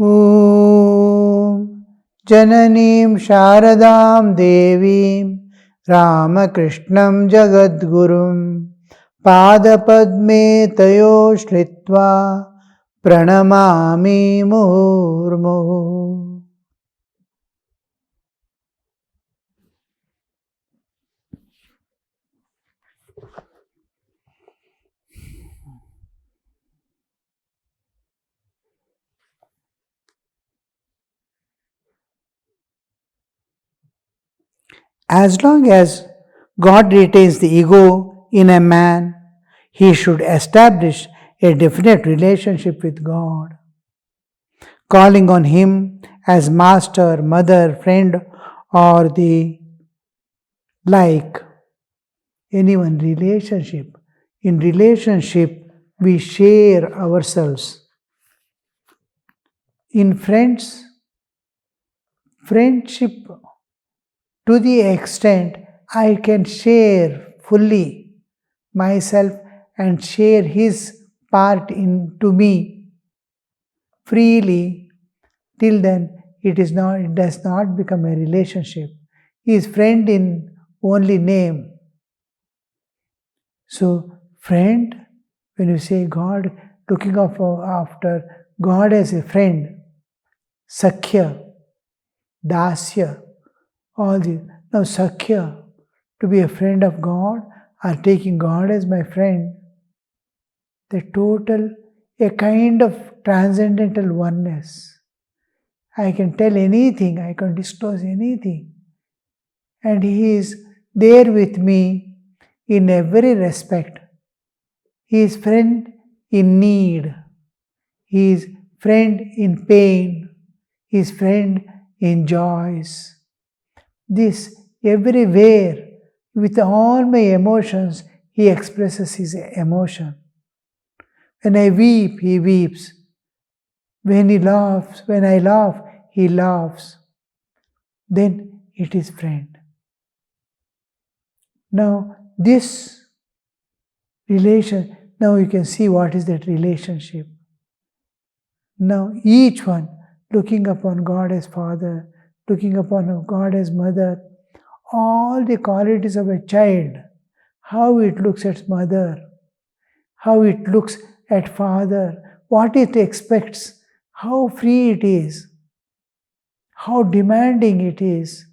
Om Jananim Sharadam Devim Ramakrishnam Jagadgurum Padapadme Tayo Shritva Pranamami Murmuhu. As long as God retains the ego in a man, he should establish a definite relationship with God, calling on Him as master, mother, friend, or the like. Anyone relationship. In relationship, we share ourselves. In friendship, to the extent I can share fully myself and share his part into me freely, till then it does not become a relationship. He is friend in only name. So, friend, when you say God, looking after God as a friend, Sakhya, Dasya, all these. Now, Sakhya, to be a friend of God, or taking God as my friend, the total, a kind of transcendental oneness. I can tell anything, I can disclose anything, and He is there with me in every respect. He is friend in need, He is friend in pain, He is friend in joys. This everywhere, with all my emotions, He expresses His emotion. When I weep, He weeps. When I laugh, He laughs. Then it is friend. Now this relation, now you can see what is that relationship. Now each one looking upon God as Father, looking upon God as Mother, all the qualities of a child, how it looks at mother, how it looks at father, what it expects, how free it is, how demanding it is.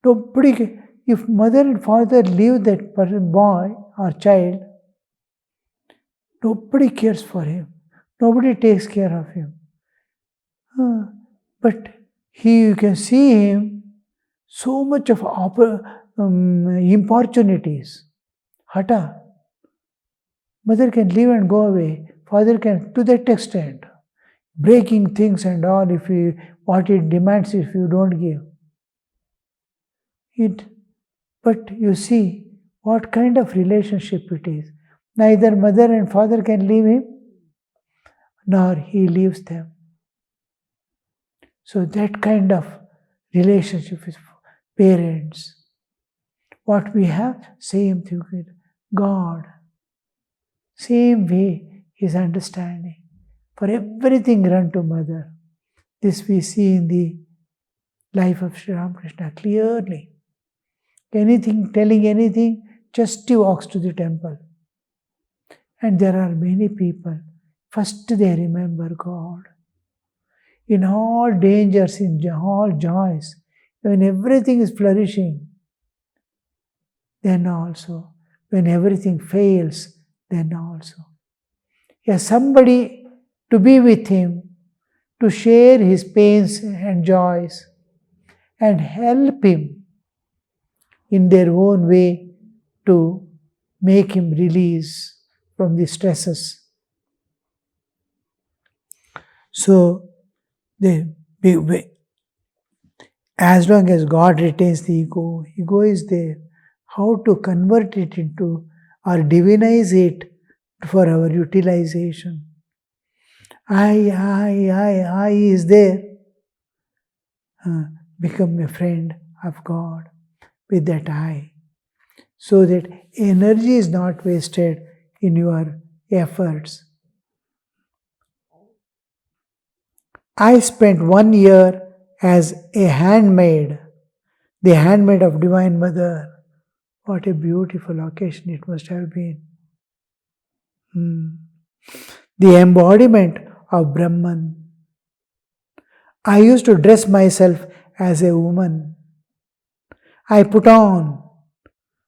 Nobody, if mother and father leave that boy or child, nobody cares for him, nobody takes care of him. But you can see him, so much of importunities, hata. Mother can leave and go away, father can, to that extent, breaking things and all, what it demands if you don't give it. But you see what kind of relationship it is. Neither mother and father can leave him, nor he leaves them. So that kind of relationship with parents. What we have, same thing with God. Same way, His understanding. For everything run to mother. This we see in the life of Sri Ramakrishna clearly. Telling anything, just he walks to the temple. And there are many people, first they remember God. In all dangers, in all joys, when everything is flourishing, then also, when everything fails, then also. He has somebody to be with him, to share his pains and joys, and help him in their own way to make him release from the stresses. So, as long as God retains the ego is there. How to convert it into or divinize it for our utilization. I is there. Become a friend of God with that I, so that energy is not wasted in your efforts. I spent 1 year as a handmaid, the handmaid of Divine Mother. What a beautiful occasion it must have been. The embodiment of Brahman. I used to dress myself as a woman. I put on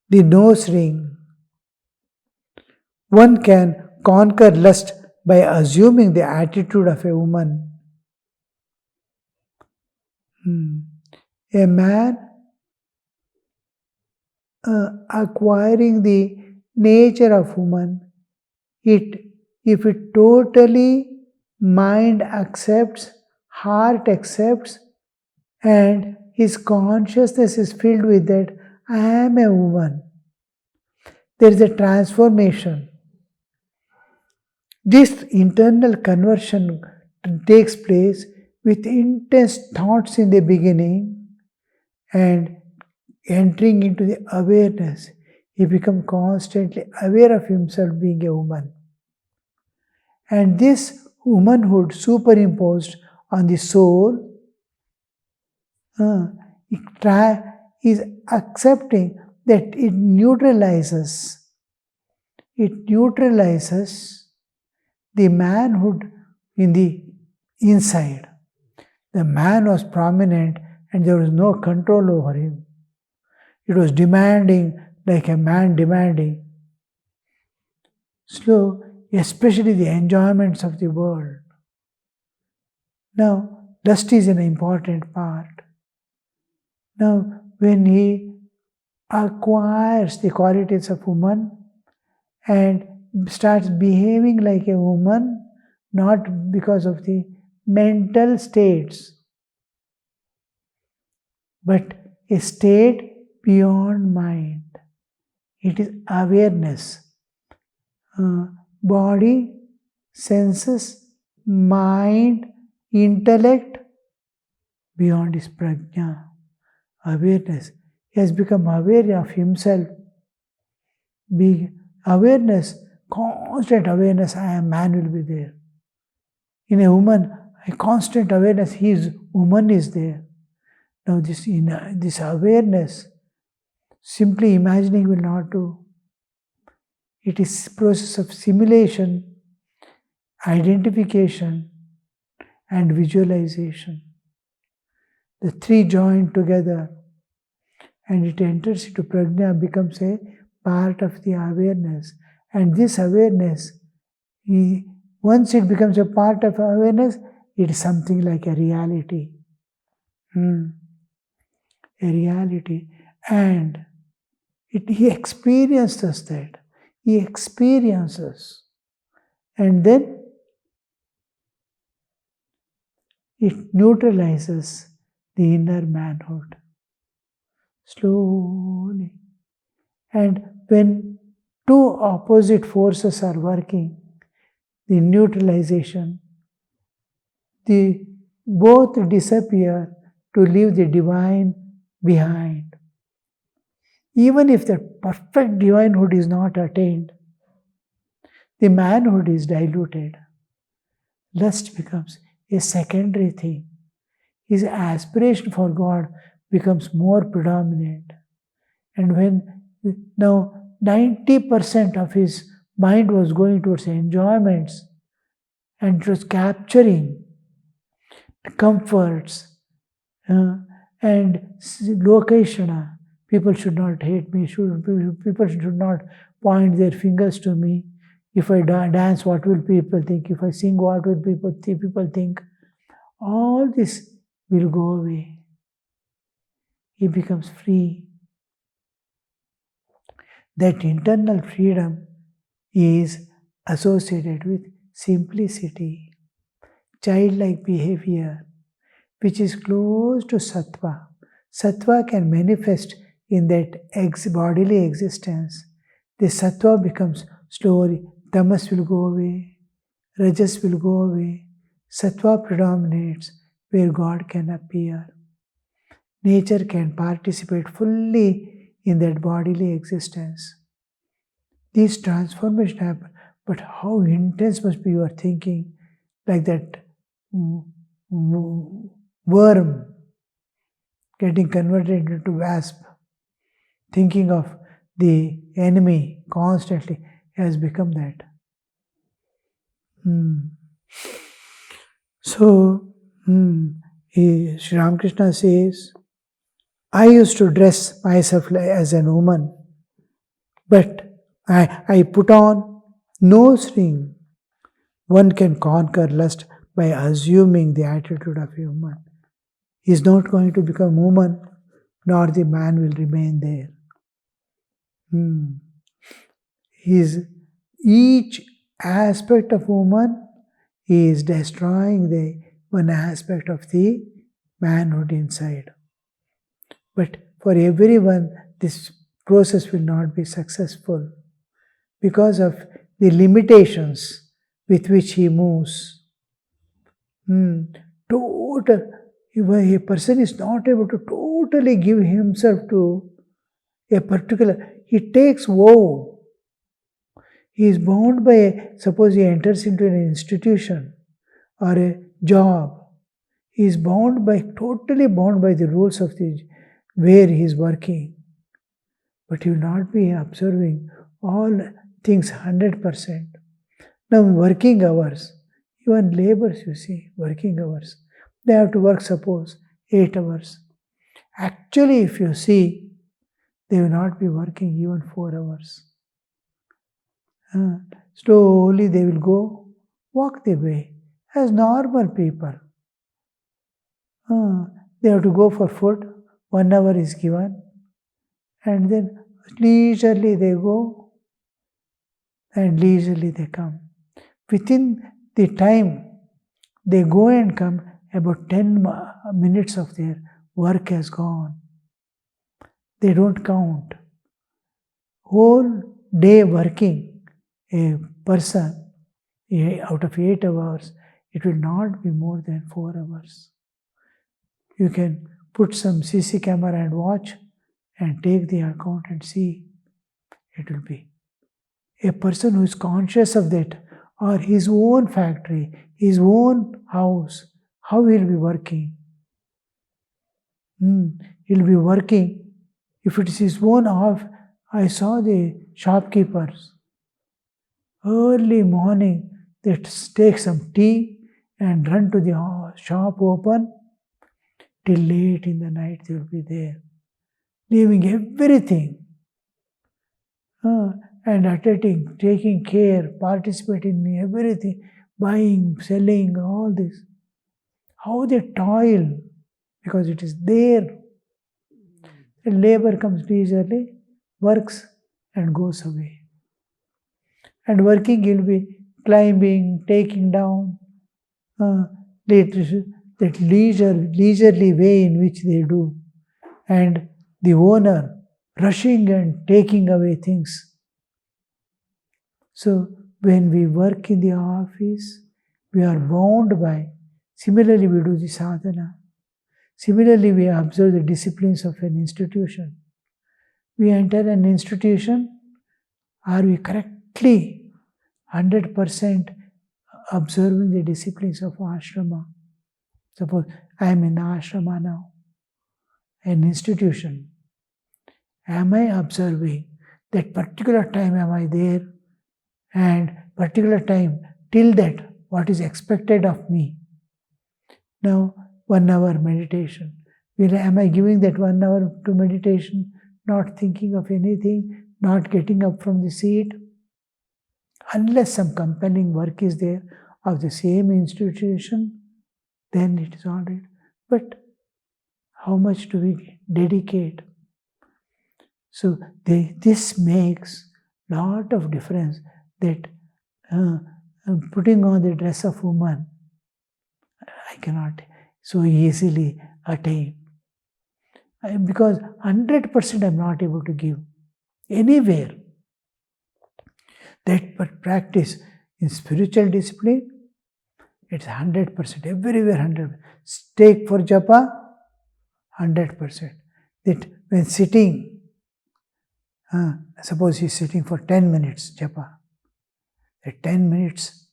the nose ring. One can conquer lust by assuming the attitude of a woman. A man acquiring the nature of woman, if it totally mind accepts, heart accepts, and his consciousness is filled with that, I am a woman. There is a transformation. This internal conversion takes place with intense thoughts in the beginning and entering into the awareness. He becomes constantly aware of himself being a woman. And this womanhood superimposed on the soul is accepting that it neutralizes the manhood in the inside. The man was prominent and there was no control over him. It was demanding like a man demanding. So, especially the enjoyments of the world. Now, lust is an important part. Now, when he acquires the qualities of woman and starts behaving like a woman, not because of the mental states, but a state beyond mind. It is awareness. Body, senses, mind, intellect, beyond is prajna, awareness. He has become aware of himself. Awareness, constant awareness, I am man will be there. In a woman, a constant awareness, woman is there. Now this awareness, simply imagining will not do. It is process of simulation, identification, and visualization. The three join together and it enters into prajna, becomes a part of the awareness. And this awareness, once it becomes a part of awareness, it is something like a reality. A reality. And he experiences that. He experiences. And then it neutralizes the inner manhood. Slowly. And when two opposite forces are working, the neutralization, both disappear to leave the divine behind. Even if the perfect divinehood is not attained, the manhood is diluted. Lust becomes a secondary thing. His aspiration for God becomes more predominant. And when now 90% of his mind was going towards enjoyments and it was capturing comforts and lokeshana. People should not hate me. People should not point their fingers to me. If I dance, what will people think? If I sing, what will people think? All this will go away. He becomes free. That internal freedom is associated with simplicity, childlike behavior, which is close to sattva. Sattva can manifest in that bodily existence. The sattva becomes slowly, tamas will go away, rajas will go away, sattva predominates where God can appear. Nature can participate fully in that bodily existence. These transformations happen, but how intense must be your thinking, like that worm getting converted into wasp, thinking of the enemy constantly, has become that. So, Sri Ramakrishna says, I used to dress myself as a woman, but I put on nose ring. One can conquer lust by assuming the attitude of a woman. He is not going to become woman, nor the man will remain there. Each aspect of woman is destroying the one aspect of the manhood inside. But for everyone, this process will not be successful because of the limitations with which he moves. A person is not able to totally give himself to a particular, he takes vow. He is bound by, suppose he enters into an institution or a job, he is totally bound by the rules of where he is working. But he will not be observing all things 100%. Now, working hours, even laborers, you see, working hours, they have to work, suppose, 8 hours. Actually, if you see, they will not be working even 4 hours. Slowly they will go, walk their way as normal people. They have to go for food, 1 hour is given, and then leisurely they go and leisurely they come. Within the time they go and come, about 10 minutes of their work has gone. They don't count. Whole day working, a person, out of 8 hours, it will not be more than 4 hours. You can put some CC camera and watch and take the account and see. It will be a person who is conscious of that, or his own factory, his own house, how he will be working. He will be working. If it is his own off, I saw the shopkeepers. Early morning, they take some tea and run to the shop open. Till late in the night they will be there, leaving everything and attending, taking care, participating in everything, buying, selling, all this. How they toil, because it is there. The labor comes leisurely, works and goes away. And working will be climbing, taking down, that leisurely way in which they do. And the owner rushing and taking away things. So when we work in the office, we are bound by, similarly we do the sadhana. Similarly, we observe the disciplines of an institution. We enter an institution, are we correctly 100% observing the disciplines of ashrama? Suppose I am in ashrama now, an institution. Am I observing that particular time am I there, and particular time till that what is expected of me? Now 1 hour meditation. Am I giving that 1 hour to meditation, not thinking of anything, not getting up from the seat? Unless some compelling work is there of the same institution, then it is all right. But how much do we dedicate? So this makes lot of difference, that putting on the dress of woman, I cannot so easily attain. Because 100% I am not able to give anywhere. That practice in spiritual discipline, it's 100%, everywhere 100%. Take for japa, 100%. That when sitting, suppose he is sitting for 10 minutes japa, at 10 minutes,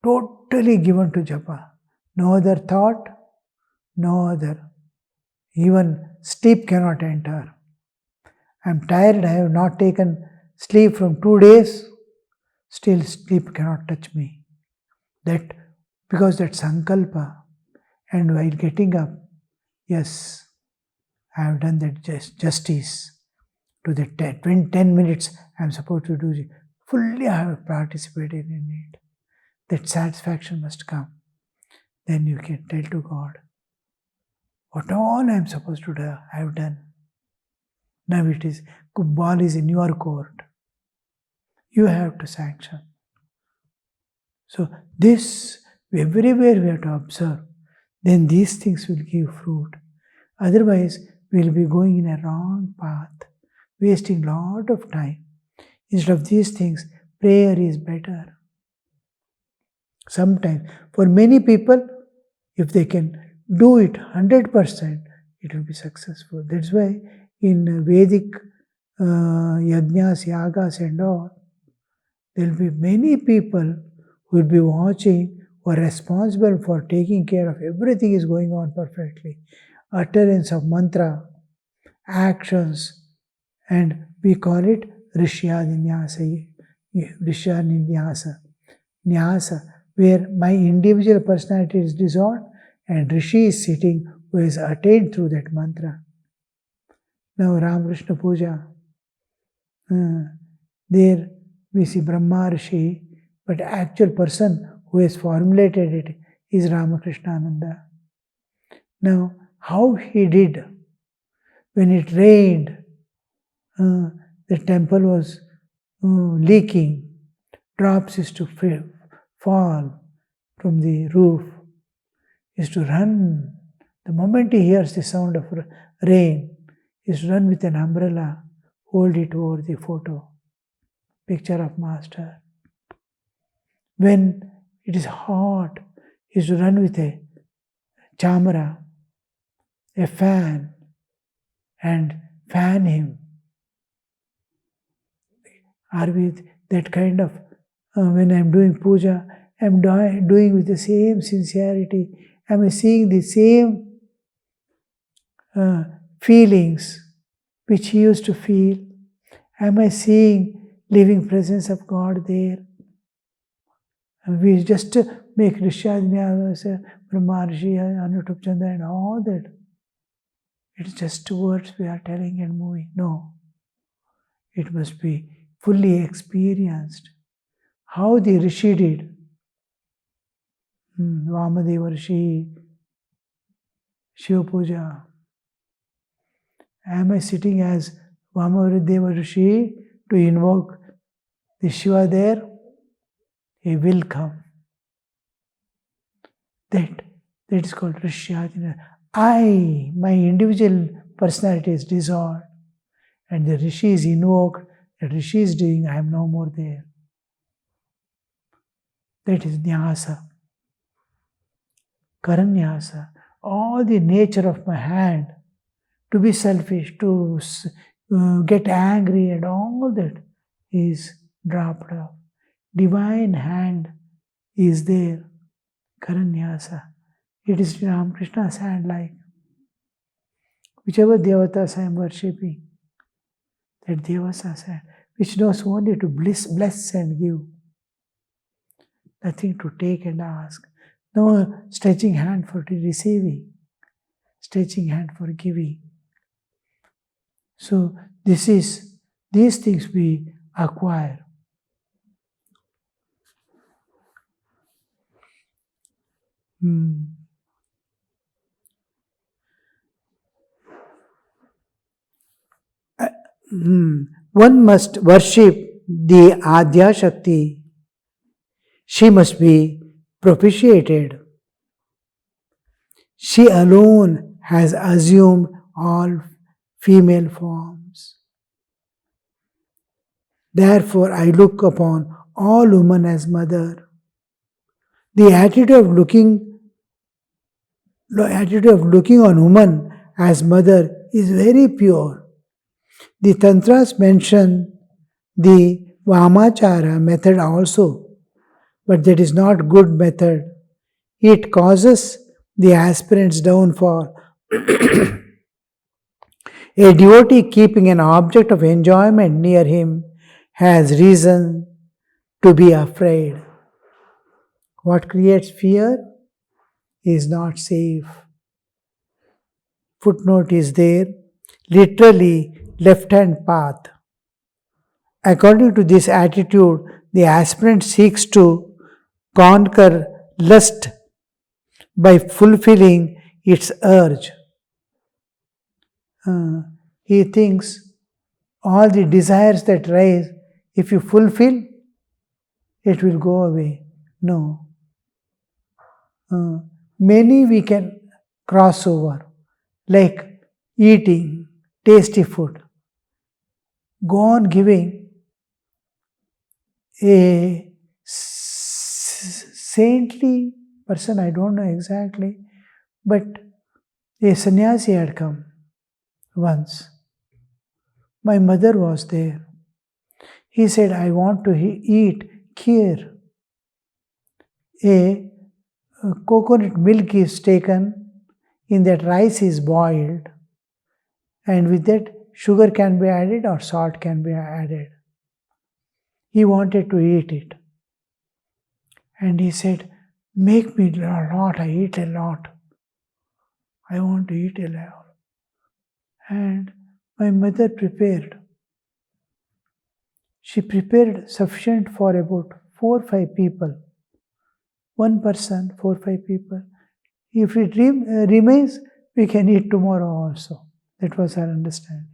totally given to japa. No other thought, no other. Even sleep cannot enter. I'm tired, I have not taken sleep from 2 days, still sleep cannot touch me. That because that sankalpa, and while getting up, yes, I have done that justice to the 10 minutes I am supposed to do. Fully I have participated in it. That satisfaction must come. Then you can tell to God, what all I am supposed to do, I have done. Now it is, ball is in your court. You have to sanction. So this, everywhere we have to observe. Then these things will give fruit. Otherwise, we will be going in a wrong path, wasting a lot of time. Instead of these things, prayer is better. Sometimes, for many people, if they can do it 100%, it will be successful. That's why in Vedic yajnas, yagas and all, there will be many people who will be watching, who are responsible for taking care of everything is going on perfectly. Utterance of mantra, actions, and we call it Rishyadanyasa, Nyasa, where my individual personality is dissolved and Rishi is sitting who is attained through that mantra. Now Ramakrishna Puja, there we see Brahma Rishi, but the actual person who has formulated it is Ramakrishna-Ananda. Now, how he did, when it rained, the temple was leaking, drops used to fall from the roof, used to run. The moment he hears the sound of rain, he used to run with an umbrella, hold it over the photo, picture of Master. When it is hot, he used to run with a chamara, a fan, and fan him. Are we that kind of, when I am doing puja, I am doing with the same sincerity, am I seeing the same feelings which he used to feel? Am I seeing living presence of God there? We just make Rishyadnyasa, Brahmarshi, Anutup Chanda and all that. It's just words we are telling and moving. No. It must be fully experienced. How the Rishi did. Vamadeva Rishi, Shiva Puja. Am I sitting as Vamadeva Rishi to invoke the Shiva there? He will come. That is called Rishyadina. My individual personality is dissolved, and the Rishi is invoked. The Rishi is doing, I am no more there. That is Nyasa. Karanyasa. All the nature of my hand, to be selfish, to get angry and all that is dropped off. Divine hand is there. Karanyasa. It is Ramakrishna's hand like. Whichever devatas I am worshipping, that devatas hand, which knows only to bless and give. Nothing to take and ask. No stretching hand for receiving. Stretching hand for giving. So these things we acquire. One must worship the Adya Shakti. She must be propitiated. She alone has assumed all female forms. Therefore, I look upon all women as mother. The attitude of looking on woman as mother is very pure. The Tantras mention the Vamachara method also, but that is not good method. it causes the aspirant's downfall. A devotee keeping an object of enjoyment near him has reason to be afraid. What creates fear is not safe. Footnote is there, literally left-hand path. According to this attitude, the aspirant seeks to conquer lust by fulfilling its urge. He thinks all the desires that rise, if you fulfill, it will go away. No. Many we can cross over, like eating tasty food. Go on giving. A saintly person, I don't know exactly, but a sannyasi had come once. My mother was there. He said, I want to eat kheer. A coconut milk is taken, in that rice is boiled, and with that sugar can be added or salt can be added. He wanted to eat it. And he said, make me a lot, I eat a lot. I want to eat a lot. And my mother prepared. She prepared sufficient for about 4 or 5 people. One person, 4 or 5 people. If it remains, we can eat tomorrow also. That was her understanding.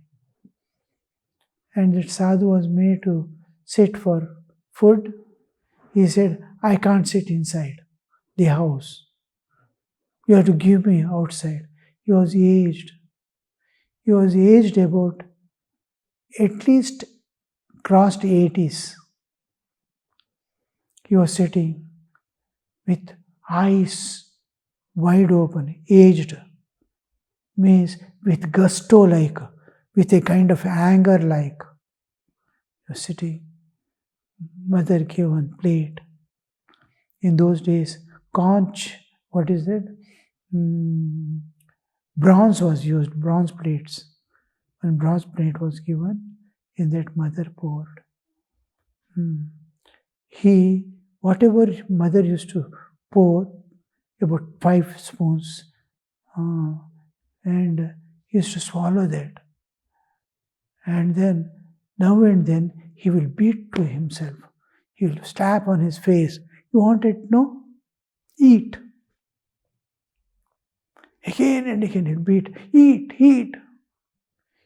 And that sadhu was made to sit for food. He said, I can't sit inside the house. You have to give me outside. He was aged. He was aged about at least crossed 80s. He was sitting with eyes wide open, aged, means with gusto like, with a kind of anger like. He was sitting. Mother gave one plate. In those days, conch, what is that? Bronze was used, bronze plates. When bronze plate was given, in that mother poured. He, whatever mother used to pour, about 5 spoons, and he used to swallow that. And then, now and then, he will beat to himself. He will slap on his face. You want it? No? Eat. Again and again he'll beat. Eat, eat.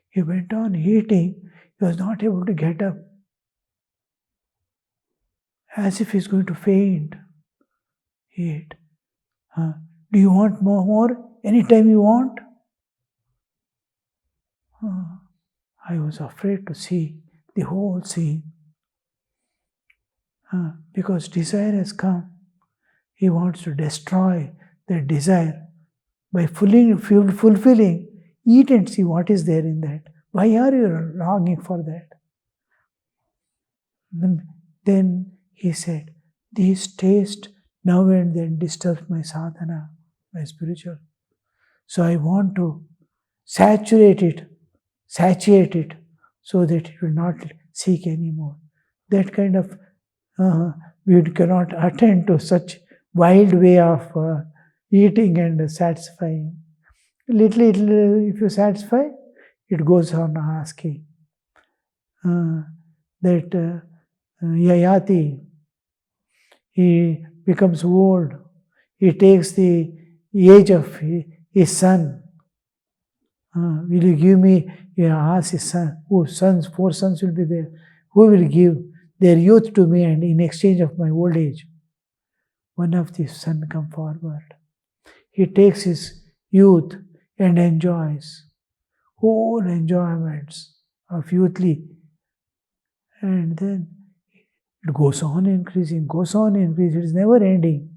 He went on eating. He was not able to get up. As if he's going to faint. Eat. Do you want more? Anytime you want? I was afraid to see the whole scene. Because desire has come. He wants to destroy that desire by fulfilling. Eat and see what is there in that. Why are you longing for that? Then he said, this taste now and then disturbs my sadhana, my spiritual. So I want to satiate it, so that it will not seek anymore. That kind of, we cannot attend to such wild way of eating and satisfying. Little, if you satisfy, it goes on asking. That Yayati, he becomes old. He takes the age of his son. Will you give me? He asks his son. Oh, sons, 4 sons will be there. Who will give their youth to me and in exchange of my old age? One of the sons come forward. He takes his youth and enjoys whole enjoyments of youthly. And then it goes on increasing, it is never ending.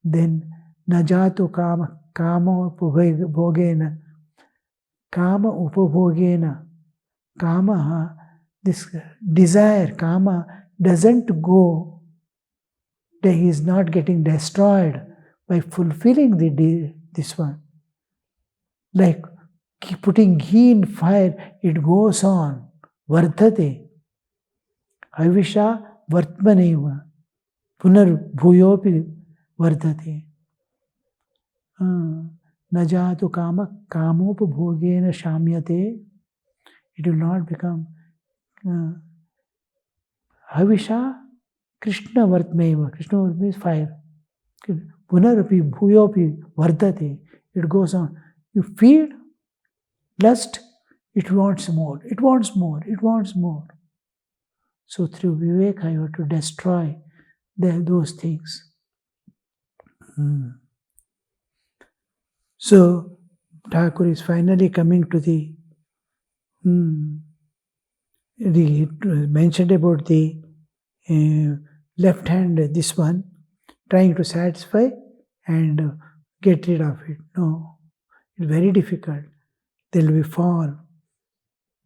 Then najatu kama upabhogena, kama, this desire, kama, doesn't go that he is not getting destroyed by fulfilling this one. Like putting ghee in fire, it goes on. Vardhate. Havisha vartmaneva. Punar bhuyopi vardhate. Najatu kama kamopabhogena shamyate. It will not become Havisha Krishna Vartmeva. Krishna Vartmeva is fire. Punarapi Bhuyopi Vardate. It goes on. You feed lust, it wants more, it wants more, it wants more. So through Viveka, you have to destroy those things. So Thakur is finally coming to the mentioned about the left hand, this one, trying to satisfy and get rid of it. No, it's very difficult. There will be fall.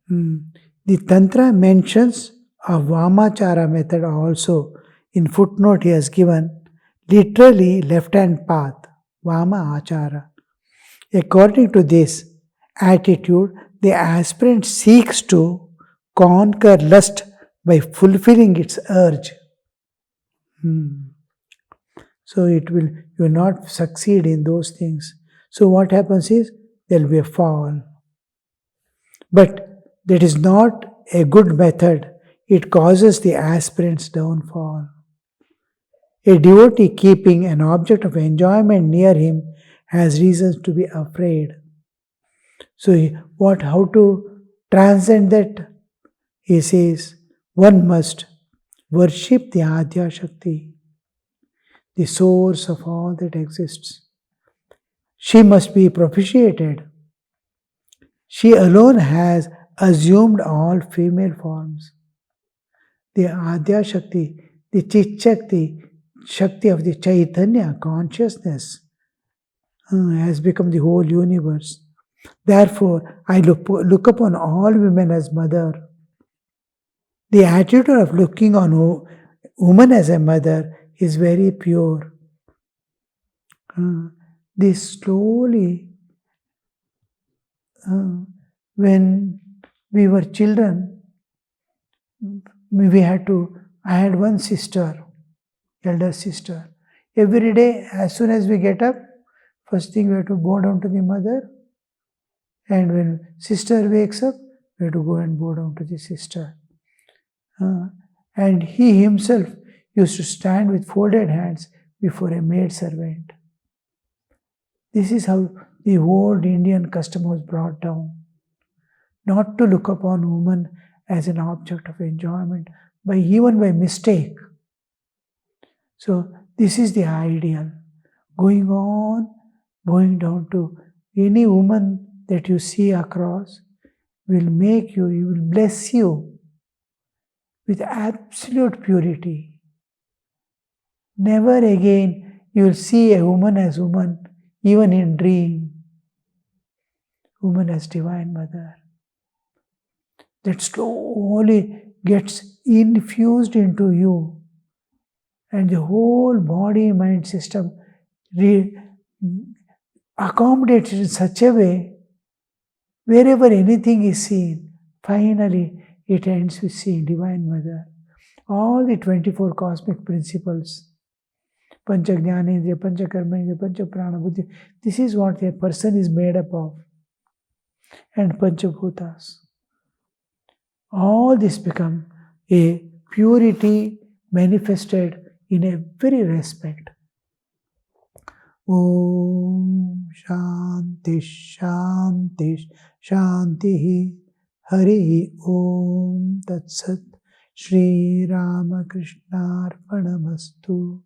The Tantra mentions a Vamachara method also. In footnote he has given literally left hand path, Vama Achara. According to this attitude, the aspirant seeks to conquer lust by fulfilling its urge. So you will not succeed in those things. So what happens is there will be a fall. But that is not a good method. It causes the aspirant's downfall. A devotee keeping an object of enjoyment near him has reasons to be afraid. So how to transcend that? He says, one must worship the Adya Shakti, the source of all that exists. She must be propitiated. She alone has assumed all female forms. The Adya Shakti, the Chit Shakti, Shakti of the Chaitanya, consciousness, has become the whole universe. Therefore, I look upon all women as mother. The attitude of looking on woman as a mother is very pure. This slowly, when we were children, I had one sister, elder sister. Every day, as soon as we get up, first thing we have to bow down to the mother. And when sister wakes up, we have to go and bow down to the sister. And he himself used to stand with folded hands before a maid servant. This is how the old Indian custom was brought down. Not to look upon woman as an object of enjoyment, even by mistake. So this is the ideal. Going on, going down to any woman that you see across will bless you with absolute purity. Never again you will see a woman as woman, even in dream. Woman as Divine Mother. That slowly gets infused into you, and the whole body-mind system accommodates in such a way, wherever anything is seen, finally it ends with seeing Divine Mother. All the 24 cosmic principles, Pancha Jnanendriya, Pancha Karmendriya, Pancha Prana Buddhi, this is what a person is made up of. And Pancha Bhutas. All this become a purity manifested in every respect. Om Shanti Shanti Shanti Hari Om Tat Sat Shri Ramakrishna Arpanamastu.